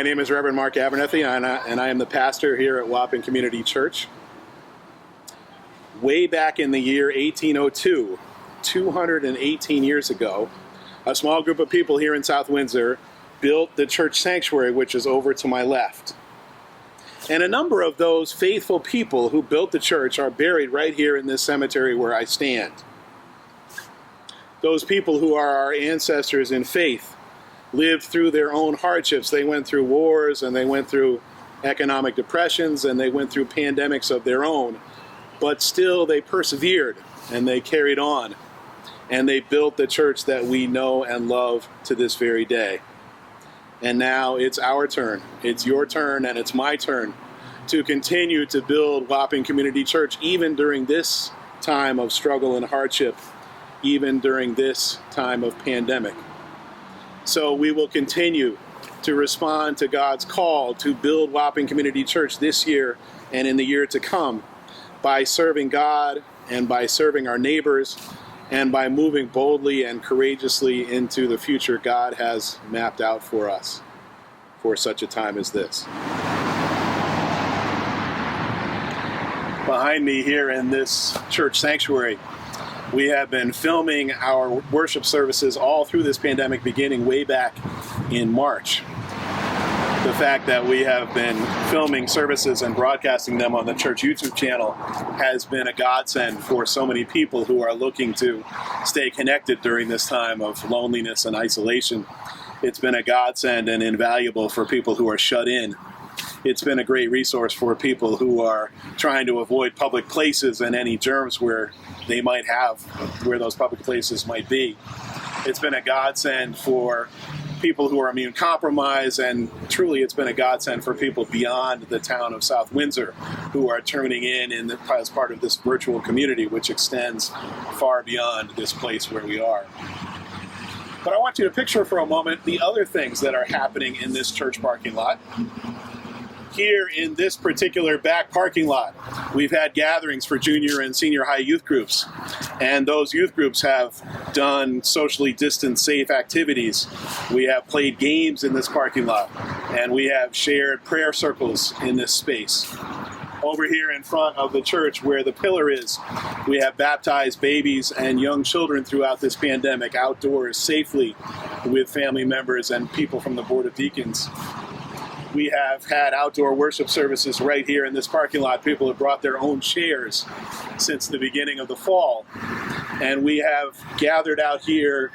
My name is Reverend Mark Abernethy, and I am the pastor here at Wapping Community Church. Way back in the year 1802, 218 years ago, a small group of people here in South Windsor built the church sanctuary, which is over to my left. And a number of those faithful people who built the church are buried right here in this cemetery where I stand. Those people who are our ancestors in faith lived through their own hardships. They went through wars, and they went through economic depressions, and they went through pandemics of their own. But still, they persevered, and they carried on, and they built the church that we know and love to this very day. And now it's our turn. It's your turn, and it's my turn to continue to build Wapping Community Church, even during this time of struggle and hardship, even during this time of pandemic. So we will continue to respond to God's call to build Wapping Community Church this year and in the year to come by serving God and by serving our neighbors and by moving boldly and courageously into the future God has mapped out for us for such a time as this. Behind me here in this church sanctuary, we have been filming our worship services all through this pandemic, beginning way back in March. The fact that we have been filming services and broadcasting them on the church YouTube channel has been a godsend for so many people who are looking to stay connected during this time of loneliness and isolation. It's been a godsend and invaluable for people who are shut in. It's been a great resource for people who are trying to avoid public places and any germs where they might have, where those public places might be. It's been a godsend for people who are immune compromised, and truly it's been a godsend for people beyond the town of South Windsor who are tuning in as part of this virtual community, which extends far beyond this place where we are. But I want you to picture for a moment the other things that are happening in this church parking lot. Here in this particular back parking lot, we've had gatherings for junior and senior high youth groups, and those youth groups have done socially distanced, safe activities. We have played games in this parking lot, and we have shared prayer circles in this space. Over here in front of the church where the pillar is, we have baptized babies and young children throughout this pandemic outdoors safely with family members and people from the Board of Deacons. We have had outdoor worship services right here in this parking lot. People have brought their own chairs since the beginning of the fall. And we have gathered out here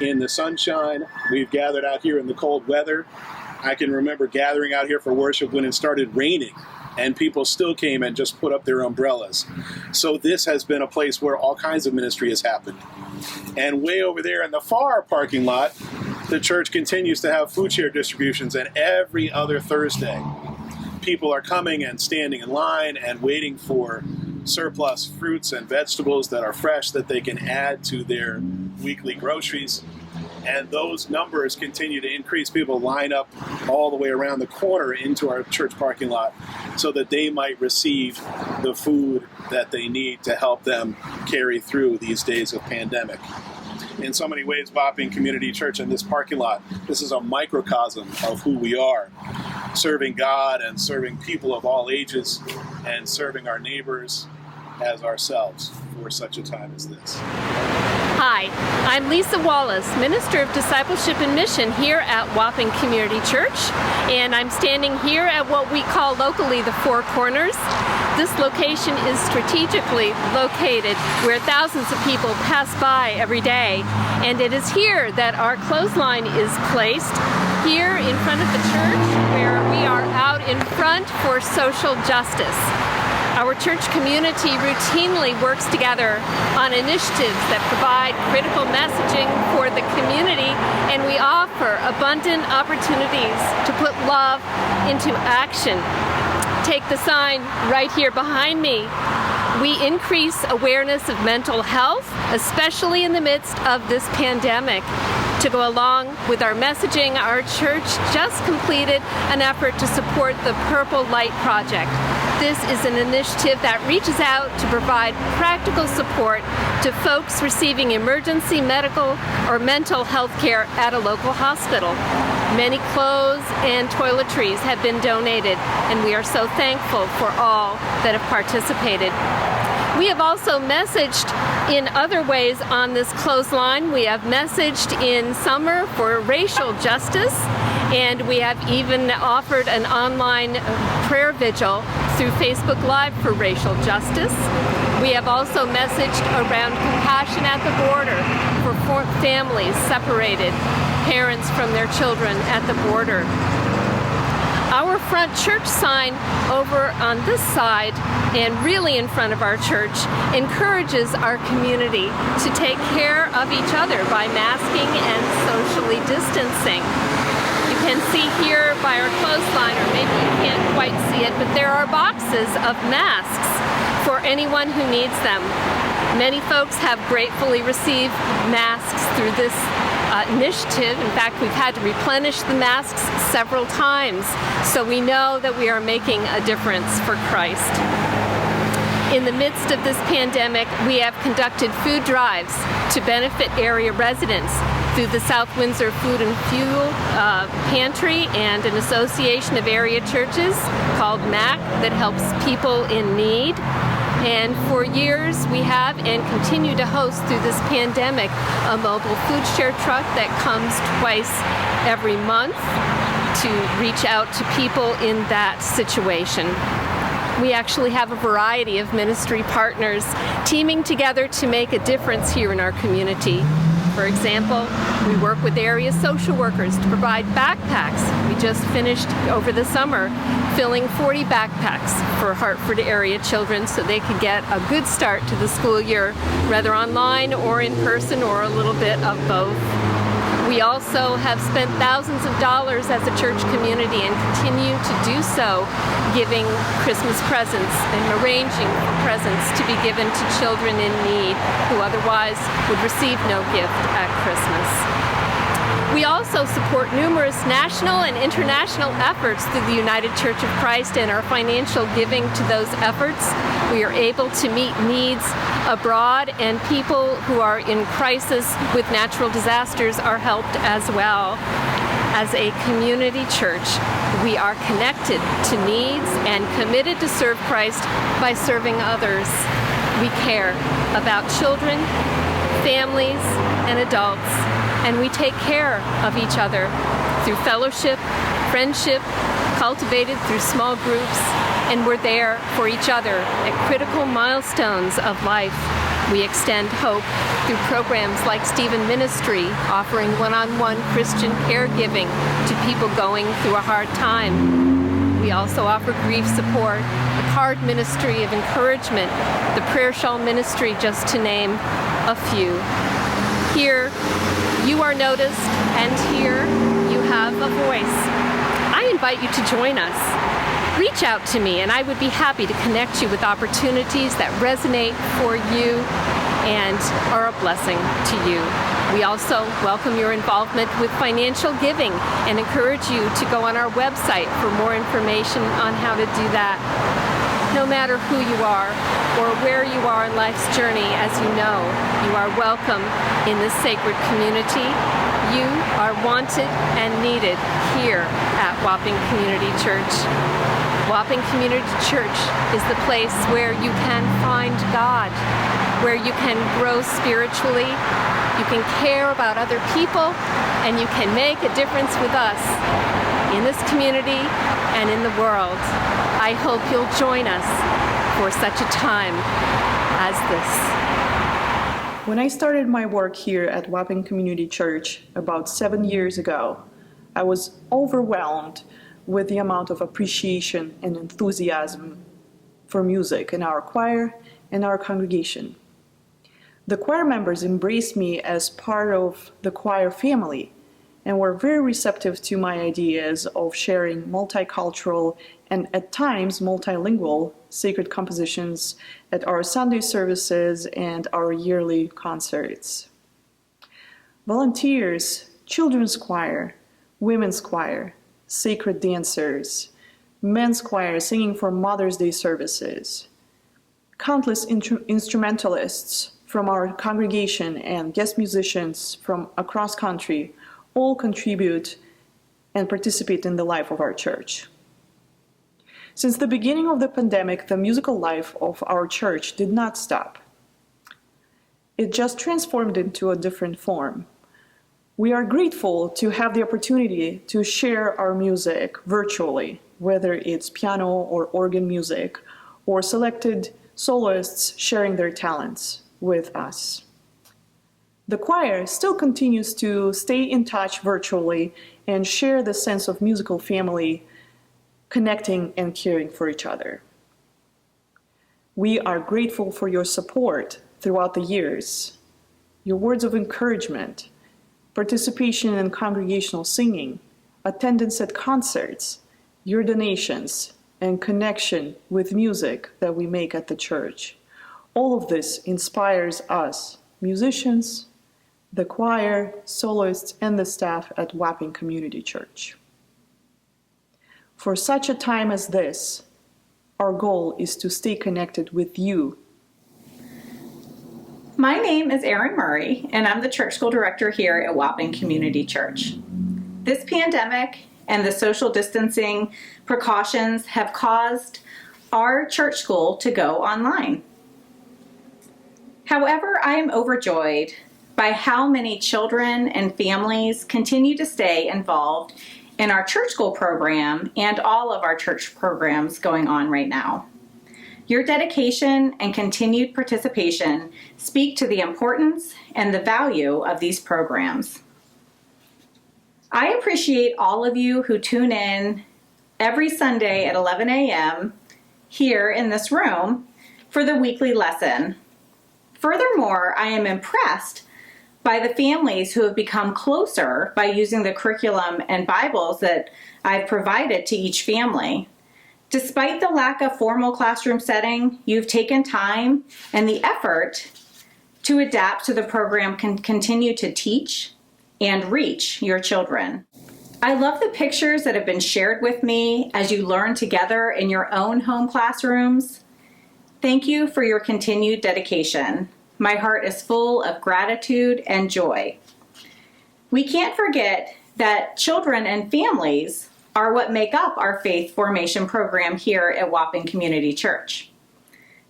in the sunshine. We've gathered out here in the cold weather. I can remember gathering out here for worship when it started raining, and people still came and just put up their umbrellas. So this has been a place where all kinds of ministry has happened. And way over there in the far parking lot, the church continues to have food share distributions, and every other Thursday, people are coming and standing in line and waiting for surplus fruits and vegetables that are fresh that they can add to their weekly groceries. And those numbers continue to increase. People line up all the way around the corner into our church parking lot so that they might receive the food that they need to help them carry through these days of pandemic. In so many ways, Wapping Community Church in this parking lot, this is a microcosm of who we are, serving God and serving people of all ages and serving our neighbors as ourselves for such a time as this. Hi, I'm Lisa Wallace, Minister of Discipleship and Mission here at Wapping Community Church, and I'm standing here at what we call locally the Four Corners. This location is strategically located where thousands of people pass by every day, and it is here that our clothesline is placed, here in front of the church, where we are out in front for social justice. Our church community routinely works together on initiatives that provide critical messaging for the community, and we offer abundant opportunities to put love into action. Take the sign right here behind me. We increase awareness of mental health, especially in the midst of this pandemic. To go along with our messaging, our church just completed an effort to support the Purple Light Project. This is an initiative that reaches out to provide practical support to folks receiving emergency medical or mental health care at a local hospital. Many clothes and toiletries have been donated, and we are so thankful for all that have participated. We have also messaged in other ways on this clothesline. We have messaged in summer for racial justice, and we have even offered an online prayer vigil through Facebook Live for racial justice. We have also messaged around compassion at the border for families separated, parents from their children at the border. Our front church sign over on this side and really in front of our church encourages our community to take care of each other by masking and socially distancing. You can see here by our clothesline, or maybe you can't quite see it, but there are boxes of masks for anyone who needs them. Many folks have gratefully received masks through this initiative. In fact, we've had to replenish the masks several times, so we know that we are making a difference for Christ. In the midst of this pandemic, we have conducted food drives to benefit area residents through the South Windsor Food and Fuel Pantry and an association of area churches called MAC that helps people in need. And for years, we have and continue to host through this pandemic a mobile food share truck that comes twice every month to reach out to people in that situation. We actually have a variety of ministry partners teaming together to make a difference here in our community. For example, we work with area social workers to provide backpacks. We just finished over the summer filling 40 backpacks for Hartford area children so they could get a good start to the school year, whether online or in person or a little bit of both. We also have spent thousands of dollars as a church community and continue to do so, giving Christmas presents and arranging for presents to be given to children in need who otherwise would receive no gift at Christmas. We also support numerous national and international efforts through the United Church of Christ, and our financial giving to those efforts. We are able to meet needs abroad, and people who are in crisis with natural disasters are helped as well. As a community church, we are connected to needs and committed to serve Christ by serving others. We care about children, families, and adults, and we take care of each other through fellowship, friendship, cultivated through small groups, and we're there for each other at critical milestones of life. We extend hope through programs like Stephen Ministry, offering one-on-one Christian caregiving to people going through a hard time. We also offer grief support, the card ministry of encouragement, the prayer shawl ministry, just to name a few. Here, you are noticed, and here you have a voice. I invite you to join us. Reach out to me, and I would be happy to connect you with opportunities that resonate for you and are a blessing to you. We also welcome your involvement with financial giving and encourage you to go on our website for more information on how to do that. No matter who you are or where you are in life's journey, as you know, you are welcome in this sacred community. You are wanted and needed here at Wapping Community Church. Wapping Community Church is the place where you can find God, where you can grow spiritually, you can care about other people, and you can make a difference with us in this community and in the world. I hope you'll join us for such a time as this. When I started my work here at Wapping Community Church about 7 years ago, I was overwhelmed with the amount of appreciation and enthusiasm for music in our choir and our congregation. The choir members embraced me as part of the choir family and were very receptive to my ideas of sharing multicultural and at times multilingual sacred compositions at our Sunday services and our yearly concerts. Volunteers, children's choir, women's choir, sacred dancers, men's choir singing for Mother's Day services, countless instrumentalists from our congregation and guest musicians from across country all contribute and participate in the life of our church. Since the beginning of the pandemic, the musical life of our church did not stop. It just transformed into a different form. We are grateful to have the opportunity to share our music virtually, whether it's piano or organ music, or selected soloists sharing their talents with us. The choir still continues to stay in touch virtually and share the sense of musical family, connecting and caring for each other. We are grateful for your support throughout the years, your words of encouragement, participation in congregational singing, attendance at concerts, your donations, and connection with music that we make at the church. All of this inspires us, musicians, the choir, soloists, and the staff at Wapping Community Church. For such a time as this, our goal is to stay connected with you. My name is Erin Murray, and I'm the church school director here at Wapping Community Church. This pandemic and the social distancing precautions have caused our church school to go online. However, I am overjoyed by how many children and families continue to stay involved in our church school program and all of our church programs going on right now. Your dedication and continued participation speak to the importance and the value of these programs. I appreciate all of you who tune in every Sunday at 11 a.m. here in this room for the weekly lesson. Furthermore, I am impressed by the families who have become closer by using the curriculum and Bibles that I've provided to each family. Despite the lack of formal classroom setting, you've taken time and the effort to adapt so the program can continue to teach and reach your children. I love the pictures that have been shared with me as you learn together in your own home classrooms. Thank you for your continued dedication. My heart is full of gratitude and joy. We can't forget that children and families are what make up our faith formation program here at Wapping Community Church.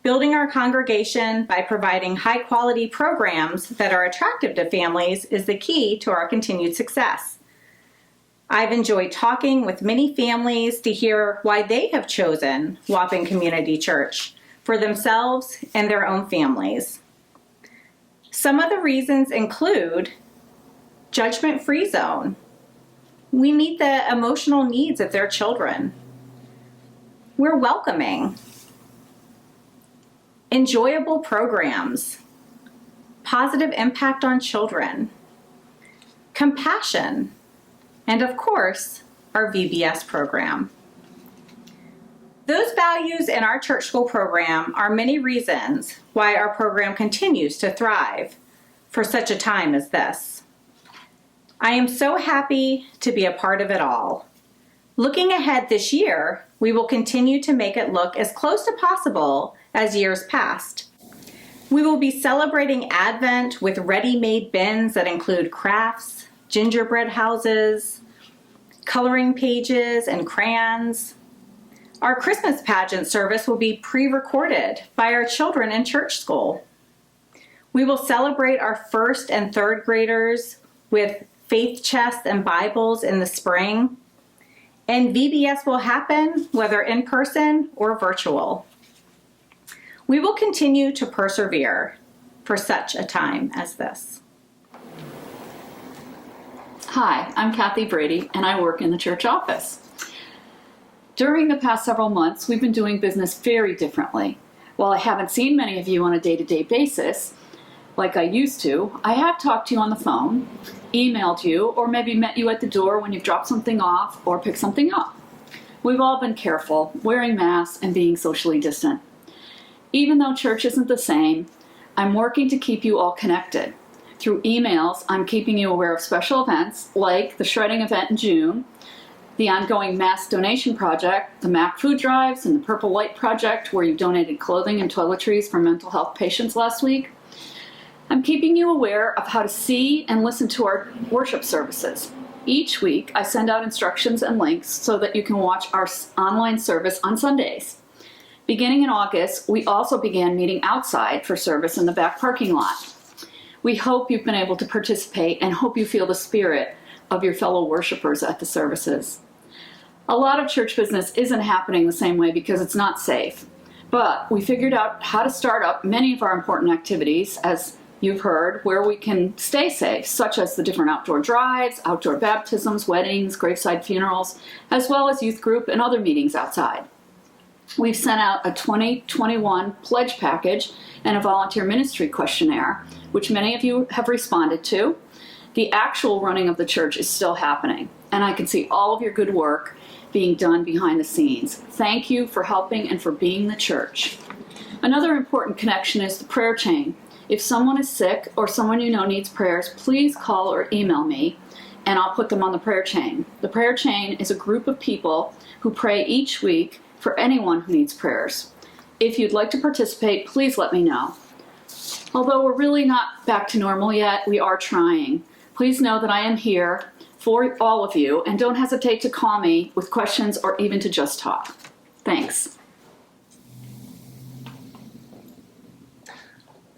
Building our congregation by providing high-quality programs that are attractive to families is the key to our continued success. I've enjoyed talking with many families to hear why they have chosen Wapping Community Church for themselves and their own families. Some of the reasons include judgment-free zone. We meet the emotional needs of their children. We're welcoming. Enjoyable programs. Positive impact on children. Compassion. And of course, our VBS program. Those values in our church school program are many reasons why our program continues to thrive for such a time as this. I am so happy to be a part of it all. Looking ahead this year, we will continue to make it look as close to possible as years past. We will be celebrating Advent with ready-made bins that include crafts, gingerbread houses, coloring pages, and crayons. Our Christmas pageant service will be pre-recorded by our children in church school. We will celebrate our first and third graders with faith chests and Bibles in the spring. And VBS will happen whether in person or virtual. We will continue to persevere for such a time as this. Hi, I'm Kathy Brady, and I work in the church office. During the past several months, we've been doing business very differently. While I haven't seen many of you on a day-to-day basis, like I used to, I have talked to you on the phone, emailed you, or maybe met you at the door when you've dropped something off or picked something up. We've all been careful, wearing masks and being socially distant. Even though church isn't the same, I'm working to keep you all connected. Through emails, I'm keeping you aware of special events like the shredding event in June, the ongoing mass donation project, the MAC food drives, and the Purple Light Project, where you donated clothing and toiletries for mental health patients last week. I'm keeping you aware of how to see and listen to our worship services. Each week, I send out instructions and links so that you can watch our online service on Sundays. Beginning in August, we also began meeting outside for service in the back parking lot. We hope you've been able to participate and hope you feel the spirit of your fellow worshipers at the services. A lot of church business isn't happening the same way because it's not safe, but we figured out how to start up many of our important activities, as you've heard, where we can stay safe, such as the different outdoor drives, outdoor baptisms, weddings, graveside funerals, as well as youth group and other meetings outside. We've sent out a 2021 pledge package and a volunteer ministry questionnaire, which many of you have responded to. The actual running of the church is still happening, and I can see all of your good work being done behind the scenes. Thank you for helping and for being the church. Another important connection is the prayer chain. If someone is sick or someone you know needs prayers, please call or email me and I'll put them on the prayer chain. The prayer chain is a group of people who pray each week for anyone who needs prayers. If you'd like to participate, please let me know. Although we're really not back to normal yet, we are trying. Please know that I am here for all of you, and don't hesitate to call me with questions or even to just talk. Thanks.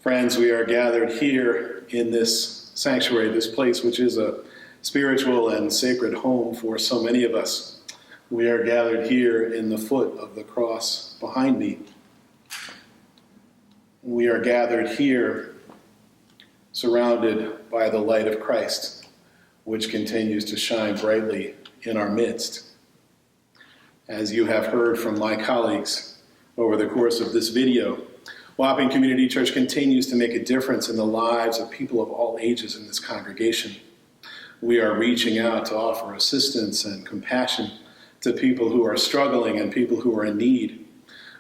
Friends, we are gathered here in this sanctuary, this place which is a spiritual and sacred home for so many of us. We are gathered here in the foot of the cross behind me. We are gathered here surrounded by the light of Christ, which continues to shine brightly in our midst. As you have heard from my colleagues over the course of this video, Wapping Community Church continues to make a difference in the lives of people of all ages in this congregation. We are reaching out to offer assistance and compassion to people who are struggling and people who are in need.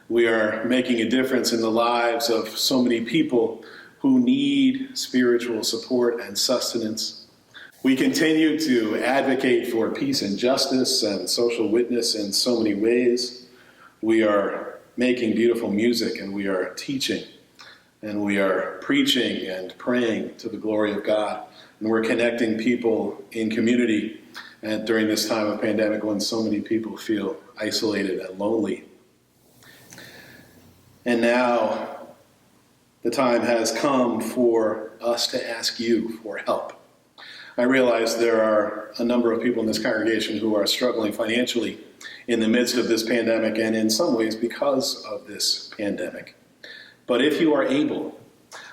We are making a difference in the lives of so many people who need spiritual support and sustenance. We continue to advocate for peace and justice and social witness in so many ways. We are making beautiful music, and we are teaching, and we are preaching and praying to the glory of God. And we're connecting people in community and during this time of pandemic when so many people feel isolated and lonely. And now the time has come for us to ask you for help. I realize there are a number of people in this congregation who are struggling financially in the midst of this pandemic, and in some ways because of this pandemic. But if you are able,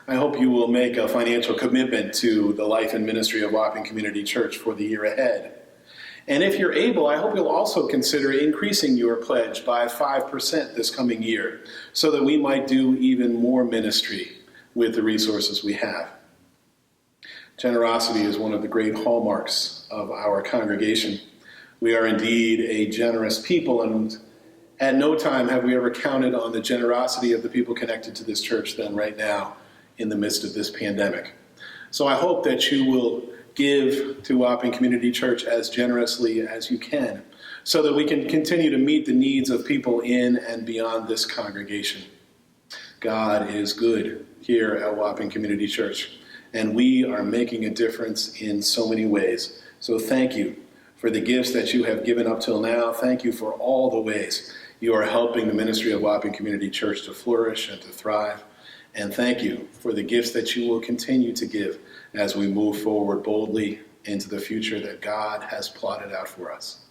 I hope you will make a financial commitment to the life and ministry of Wapping Community Church for the year ahead. And if you're able, I hope you'll also consider increasing your pledge by 5% this coming year, so that we might do even more ministry with the resources we have. Generosity is one of the great hallmarks of our congregation. We are indeed a generous people, and at no time have we ever counted on the generosity of the people connected to this church than right now in the midst of this pandemic. So I hope that you will give to Wapping Community Church as generously as you can, so that we can continue to meet the needs of people in and beyond this congregation. God is good here at Wapping Community Church, and we are making a difference in so many ways. So thank you for the gifts that you have given up till now. Thank you for all the ways you are helping the ministry of Wapping Community Church to flourish and to thrive. And thank you for the gifts that you will continue to give as we move forward boldly into the future that God has plotted out for us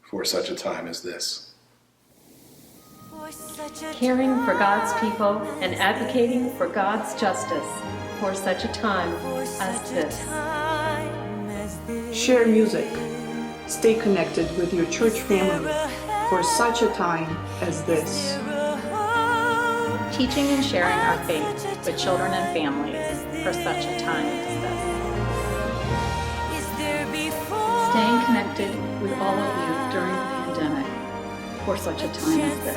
for such a time as this. Caring for God's people and advocating for God's justice for such a time as this. Share music. Stay connected with your church family for such a time as this. Teaching and sharing our faith with children and families for such a time as this. Staying connected with all of you during the pandemic for such a time as this.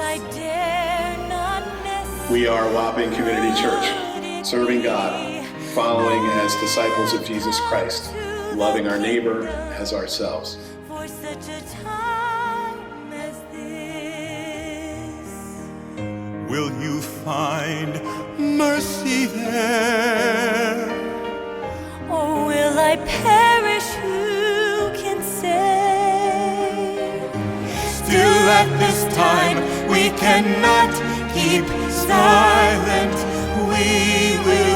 We are Wapping Community Church, serving God, following as disciples of Jesus Christ, loving our neighbor as ourselves. For such a time as this. Will you find mercy there? Or will I perish? Who can say? at this time we cannot keep silent. We will